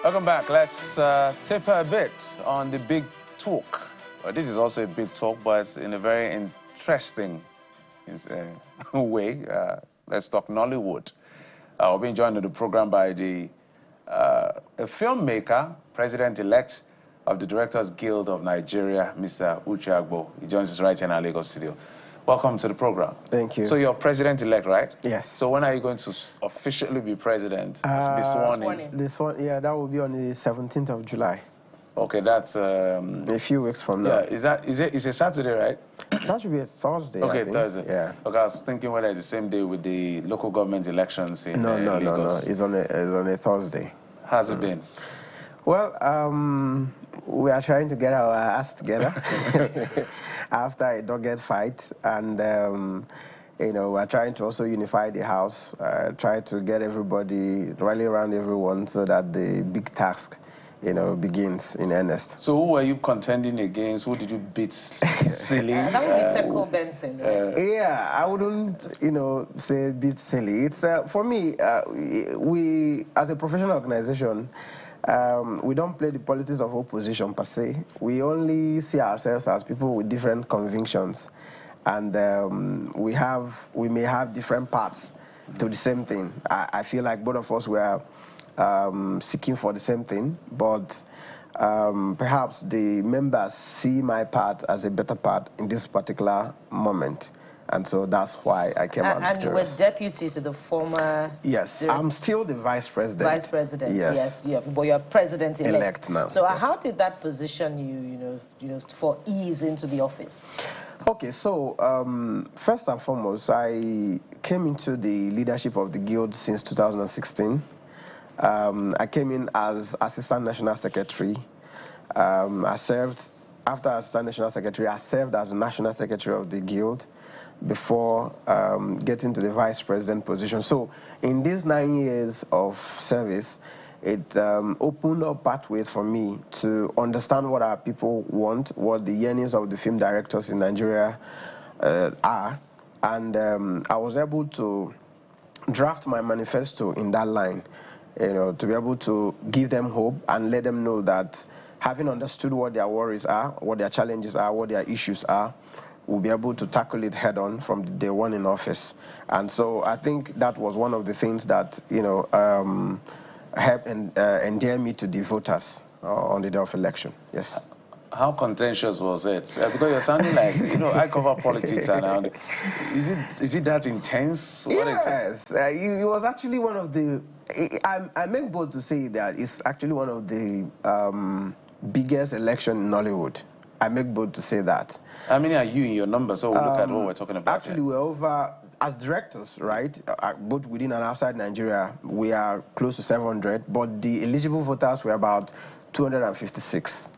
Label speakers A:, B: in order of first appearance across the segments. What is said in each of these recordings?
A: Welcome back. Let's taper a bit on the big talk. This is also a big talk, but in a very interesting way. Let's talk Nollywood. We're being joined on the program by a filmmaker, president-elect of the Directors Guild of Nigeria, Mr. Agbo. He joins us right here in our Lagos studio. Welcome to the program.
B: Thank you.
A: So you're president-elect, right?
B: Yes.
A: So when are you going to officially be president? Be sworn in?
B: This one, yeah, that will be on the 17th of July.
A: Okay, that's
B: a few weeks from now.
A: Yeah, is it Saturday, right?
B: That should be a Thursday.
A: Okay,
B: I think.
A: Thursday.
B: Yeah.
A: Okay, I was thinking whether it's the same day with the local government elections in
B: No.
A: Lagos.
B: It's on a Thursday.
A: How's it been?
B: Well, we are trying to get our ass together after a dogged fight, and we're trying to also unify the house, try to get everybody, rally around everyone, so that the big task, begins in earnest.
A: So who were you contending against? Who did you beat silly?
C: That would be Teco Benson.
B: Yeah, I wouldn't, say beat silly. It's for me, we as a professional organization. We don't play the politics of opposition per se. We only see ourselves as people with different convictions, and we may have different paths to the same thing. I feel like both of us were seeking for the same thing, but perhaps the members see my path as a better path in this particular moment. And so that's why I came out victorious.
C: And you were deputy to the former...
B: Yes, I'm still the vice president.
C: Vice president,
B: yes.
C: But you're president-elect.
B: Now.
C: So
B: yes.
C: How did that position you, for ease into the office?
B: Okay, so first and foremost, I came into the leadership of the guild since 2016. I came in as Assistant National Secretary. I served, after Assistant National Secretary, I served as National Secretary of the guild before getting to the vice president position. So in these 9 years of service, it opened up pathways for me to understand what our people want, what the yearnings of the film directors in Nigeria are, and I was able to draft my manifesto in that line, to be able to give them hope and let them know that having understood what their worries are, what their challenges are, what their issues are, we'll be able to tackle it head-on from day one in office. And so I think that was one of the things that, helped endear me to the voters on the day of election, yes.
A: How contentious was it? Because you're sounding like, I cover politics and is it that intense?
B: Yes, it was actually one of the, I make bold to say that it's actually one of the biggest election in Nollywood. I make bold to say that. How
A: many are you in your number? So we'll look at what we're talking about.
B: Actually, we're over, as directors, right, both within and outside Nigeria, we are close to 700, but the eligible voters were about 256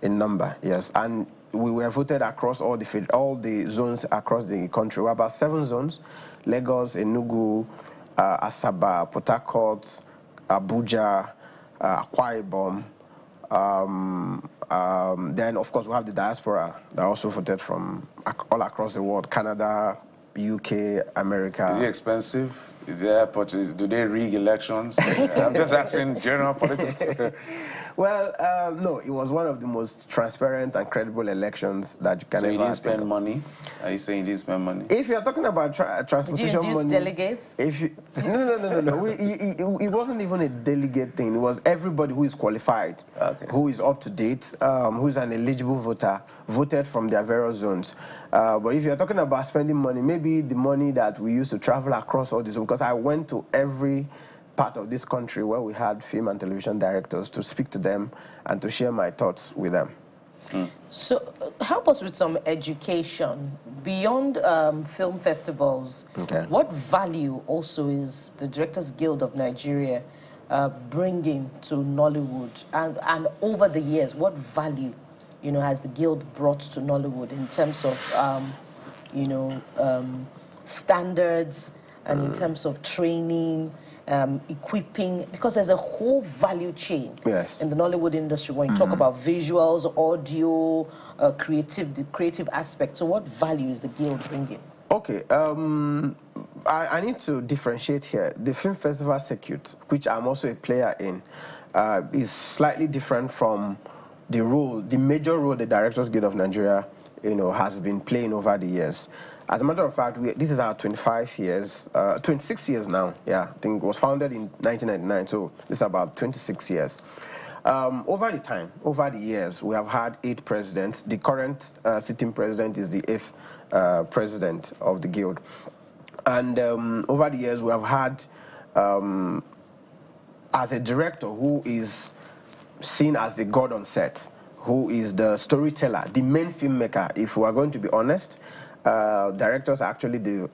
B: in number, yes. And we were voted across all the zones across the country. We're about 7 zones: Lagos, Enugu, Asaba, Port Harcourt, Abuja, Akwa Ibom. Then, of course, we have the diaspora that also voted from all across the world: Canada, UK, America.
A: Is it expensive? Is there do they rig elections? I'm just asking general politics.
B: Well, no, it was one of the most transparent and credible elections that you can ever think.
A: So you didn't spend money? Are you saying you didn't spend money?
B: If you're talking about transportation money...
C: Did you induce delegates?
B: No. It wasn't even a delegate thing. It was everybody who is qualified, who is up to date, who is an eligible voter, voted from their various zones. But if you're talking about spending money, maybe the money that we used to travel across all this, because I went to every part of this country where we had film and television directors to speak to them and to share my thoughts with them.
C: So help us with some education. Beyond film festivals, what value also is the Directors Guild of Nigeria bringing to Nollywood? And over the years, what value has the Guild brought to Nollywood in terms of standards and in terms of training, equipping, because there's a whole value chain in the Nollywood industry when you talk about visuals, audio, the creative aspect. So what value is the Guild bringing?
B: Okay, I need to differentiate here. The film festival circuit, which I'm also a player in, is slightly different from the major role the Directors Guild of Nigeria, has been playing over the years. As a matter of fact, this is our 26 years now. Yeah, I think it was founded in 1999, so this is about 26 years. Over the years, we have had 8 presidents. The current sitting president is the 8th president of the guild. And over the years, we have had, as a director who is seen as the god on set, who is the storyteller, the main filmmaker. If we are going to be honest, directors are actually the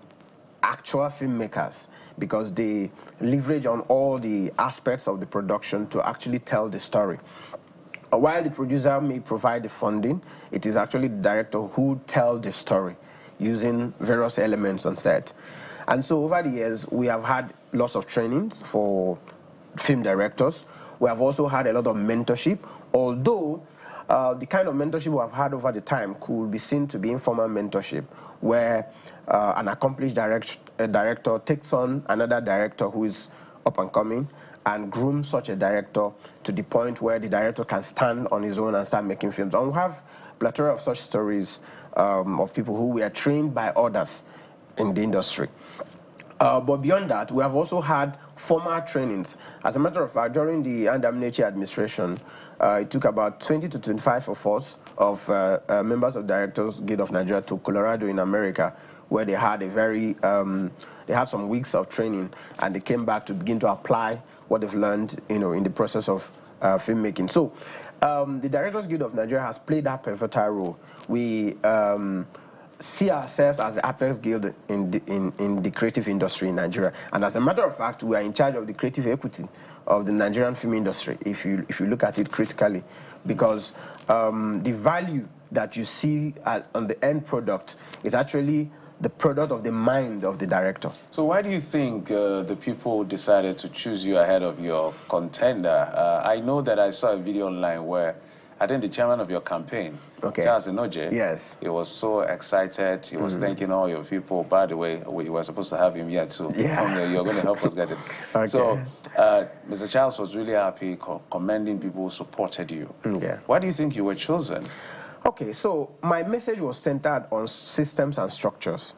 B: actual filmmakers, because they leverage on all the aspects of the production to actually tell the story. While the producer may provide the funding, it is actually the director who tells the story using various elements on set. And so over the years, we have had lots of trainings for film directors. We have also had a lot of mentorship, although the kind of mentorship we have had over the time could be seen to be informal mentorship, where an accomplished director takes on another director who is up and coming and grooms such a director to the point where the director can stand on his own and start making films. And we have a plethora of such stories of people who were trained by others in the industry. But beyond that, we have also had formal trainings. As a matter of fact, during the Andamnechi administration, it took about 20 to 25 of us, members of Directors Guild of Nigeria, to Colorado in America, where they had they had some weeks of training, and they came back to begin to apply what they've learned, in the process of filmmaking. So, the Directors Guild of Nigeria has played that pivotal role. We see ourselves as the apex guild in the creative industry in Nigeria, and as a matter of fact, we are in charge of the creative equity of the Nigerian film industry, if you look at it critically, because the value that you see on the end product is actually the product of the mind of the director.
A: So why do you think the people decided to choose you ahead of your contender? I know that I saw a video online where I think the chairman of your campaign, Charles Inoje,
B: yes,
A: he was so excited. He was thanking all your people. By the way, we were supposed to have him here too.
B: Yeah.
A: You're going to help us get it.
B: Okay.
A: So Mr. Charles was really happy, commending people who supported you.
B: Yeah.
A: Why do you think you were chosen?
B: Okay, so my message was centered on systems and structures,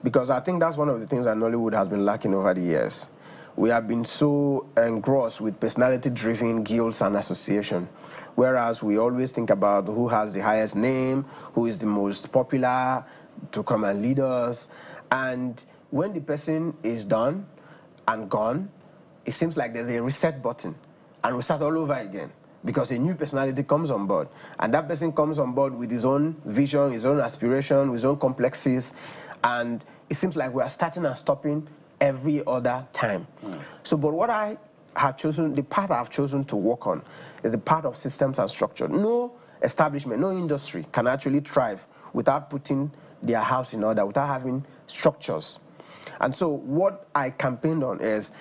B: because I think that's one of the things that Nollywood has been lacking over the years. We have been so engrossed with personality-driven guilds and associations, whereas we always think about who has the highest name, who is the most popular to come and lead us. And when the person is done and gone, it seems like there's a reset button, and we start all over again, because a new personality comes on board. And that person comes on board with his own vision, his own aspiration, his own complexities, and it seems like we are starting and stopping every other time. So, but what I have chosen, the path I've chosen to work on, is the part of systems and structure. No establishment, no industry can actually thrive without putting their house in order, without having structures. And so what I campaigned on is,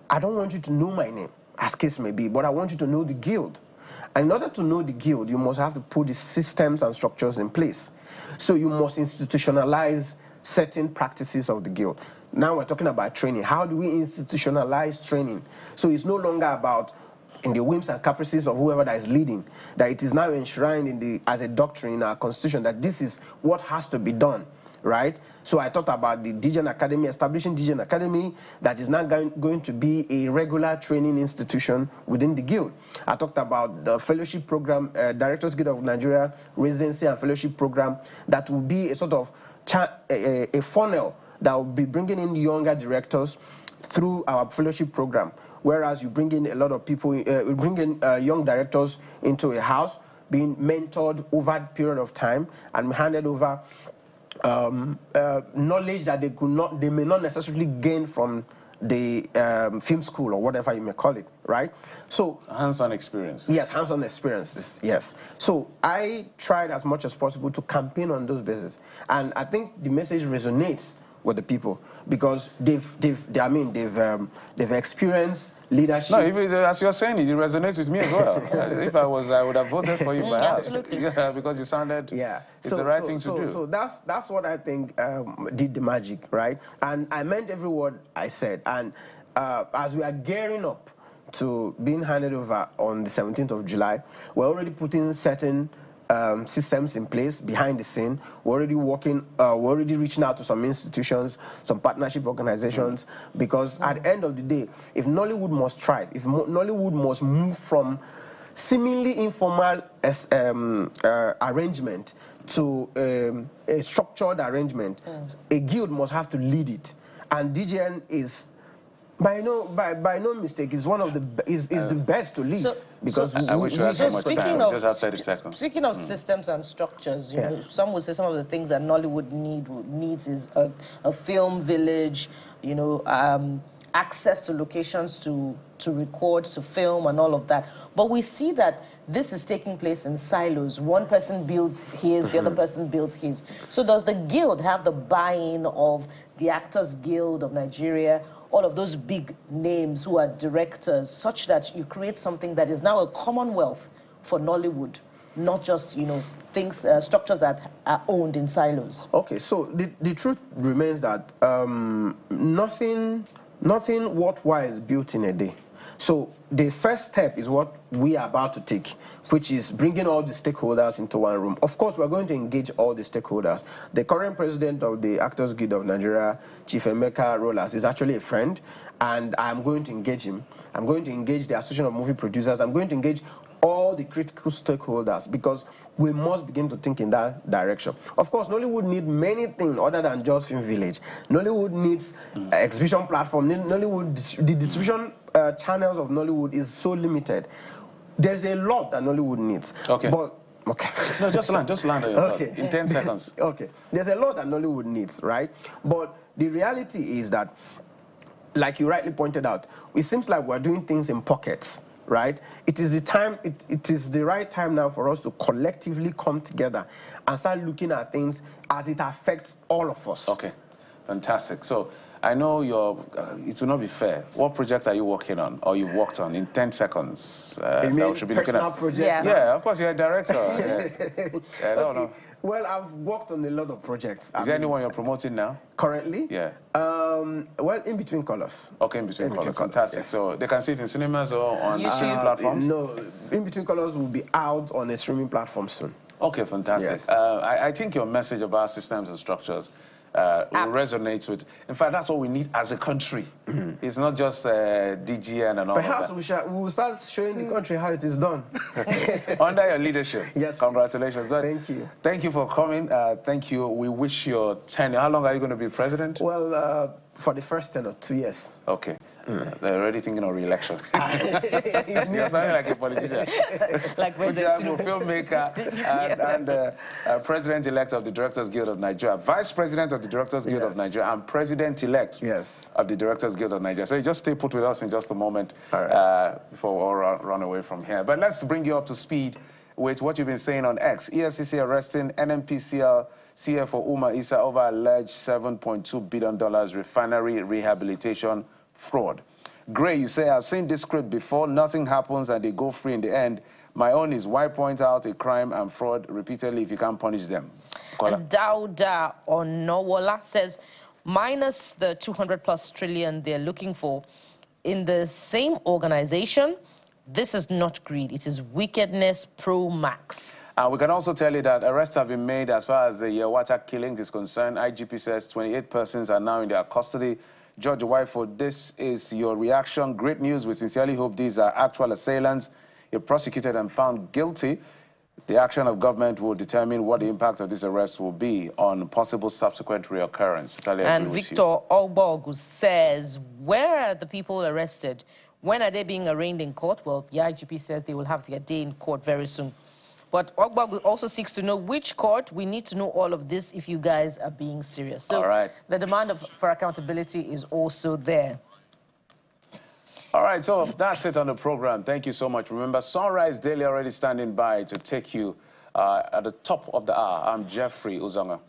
B: I don't want you to know my name, as case may be, but I want you to know the guild. And in order to know the guild, you must have to put the systems and structures in place. So you must institutionalize certain practices of the guild. Now we're talking about training. How do we institutionalize training? So it's no longer about in the whims and caprices of whoever that is leading, that it is now enshrined as a doctrine in our constitution that this is what has to be done, right? So I talked about the DGen Academy, establishing DGen Academy, that is now going to be a regular training institution within the guild. I talked about the fellowship program, Directors Guild of Nigeria residency and fellowship program, that will be a sort of a funnel that will be bringing in younger directors through our fellowship program, whereas you bring in a lot of people, we bring in young directors into a house, being mentored over a period of time and handed over knowledge that they may not necessarily gain from the film school or whatever you may call it, right? So
A: hands-on experience.
B: Yes, hands-on experiences. Yes. So I tried as much as possible to campaign on those bases, and I think the message resonates with the people, because they've experienced leadership.
A: No, as you're saying it resonates with me as well. If I would have voted for you, perhaps.
C: Absolutely.
A: Yeah, because you sounded, it's the right thing to do.
B: So that's what I think did the magic, right? And I meant every word I said. And as we are gearing up to being handed over on the 17th of July, we're already putting certain systems in place behind the scene. We're already working, we're already reaching out to some institutions, some partnership organizations, because at the end of the day, if Nollywood must thrive, if Nollywood must move from seemingly informal arrangement to a structured arrangement, a guild must have to lead it. And DGN is by no mistake is one of the the best to lead, because
A: I wish we had so much time. Just have 30 seconds.
C: Speaking of systems and structures, you know, some would say some of the things that Nollywood needs is a film village, you know, access to locations to record, to film, and all of that. But we see that this is taking place in silos. One person builds his, the other person builds his. So does the guild have the buy-in of the Actors Guild of Nigeria, all of those big names who are directors, such that you create something that is now a commonwealth for Nollywood, not just, you know, things, structures that are owned in silos? Okay, so the truth remains that nothing worthwhile is built in a day. So the first step is what we are about to take, which is bringing all the stakeholders into one room. Of course, we're going to engage all the stakeholders. The current president of the Actors Guild of Nigeria, Chief Emeka Rollers, is actually a friend, and I'm going to engage him. I'm going to engage the Association of Movie Producers. I'm going to engage all the critical stakeholders, because we must begin to think in that direction. Of course, Nollywood needs many things other than just Film Village. Nollywood needs exhibition platform. Nollywood, the distribution channels of Nollywood is so limited. There's a lot that Nollywood needs. Okay. But okay.
A: No, just land on your thought in 10 seconds.
B: Okay. There's a lot that Nollywood needs, right? But the reality is that, like you rightly pointed out, it seems like we're doing things in pockets. Right? It is the time. It is the right time now for us to collectively come together and start looking at things as it affects all of us.
A: Okay, fantastic. So I know it will not be fair. What project are you working on, or you've worked on, in 10 seconds?
B: You mean should be personal project?
A: Yeah, of course you're a director. I don't know.
B: Well, I've worked on a lot of projects.
A: Is there anyone you're promoting now?
B: Currently?
A: Yeah.
B: Well, In Between Colors.
A: Okay, In Between Colors. Fantastic. Yes. So they can see it in cinemas or on streaming platforms?
B: No, In Between Colors will be out on a streaming platform soon.
A: Okay, fantastic. Yes. I think your message about systems and structures resonates with. In fact, that's what we need as a country. It's not just DGN and all
B: Perhaps
A: of that.
B: we will start showing the country how it is done.
A: Under your leadership.
B: Yes.
A: Congratulations.
B: Thank you.
A: Thank you for coming. Thank you. We wish your tenure. How long are you going to be president?
B: Well, for the first 10 or 2 years.
A: Okay. They're already thinking of re-election. You're sounding like a politician.
C: Like President
A: filmmaker and president-elect of the Directors Guild of Nigeria, vice president of the Directors Guild of Nigeria, and president-elect of the Directors Guild of Nigeria. So you just stay put with us in just a moment before we all run away from here. But let's bring you up to speed with what you've been saying on X. EFCC arresting NNPCL CFO Umar Issa over alleged $7.2 billion refinery rehabilitation fraud. Gray, you say, I've seen this script before, nothing happens and they go free in the end. My own is why point out a crime and fraud repeatedly if you can't punish them?
C: And Dauda Onowola says, minus the 200+ trillion they're looking for, in the same organization, this is not greed, it is wickedness pro max.
A: We can also tell you that arrests have been made as far as the Yewata killing is concerned. IGP says 28 persons are now in their custody. George Waifo, this is your reaction. Great news. We sincerely hope these are actual assailants. If prosecuted and found guilty, the action of government will determine what the impact of this arrest will be on possible subsequent reoccurrence.
C: And Victor Ogbogu says, where are the people arrested? When are they being arraigned in court? Well, the IGP says they will have their day in court very soon. But Ogbogu also seeks to know which court. We need to know all of this if you guys are being serious. So the demand for accountability is also there.
A: All right, so that's it on the program. Thank you so much. Remember, Sunrise Daily already standing by to take you at the top of the hour. I'm Jeffrey Uzonga.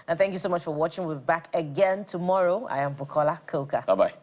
C: And thank you so much for watching. We'll be back again tomorrow. I am Bukola Koka.
A: Bye-bye.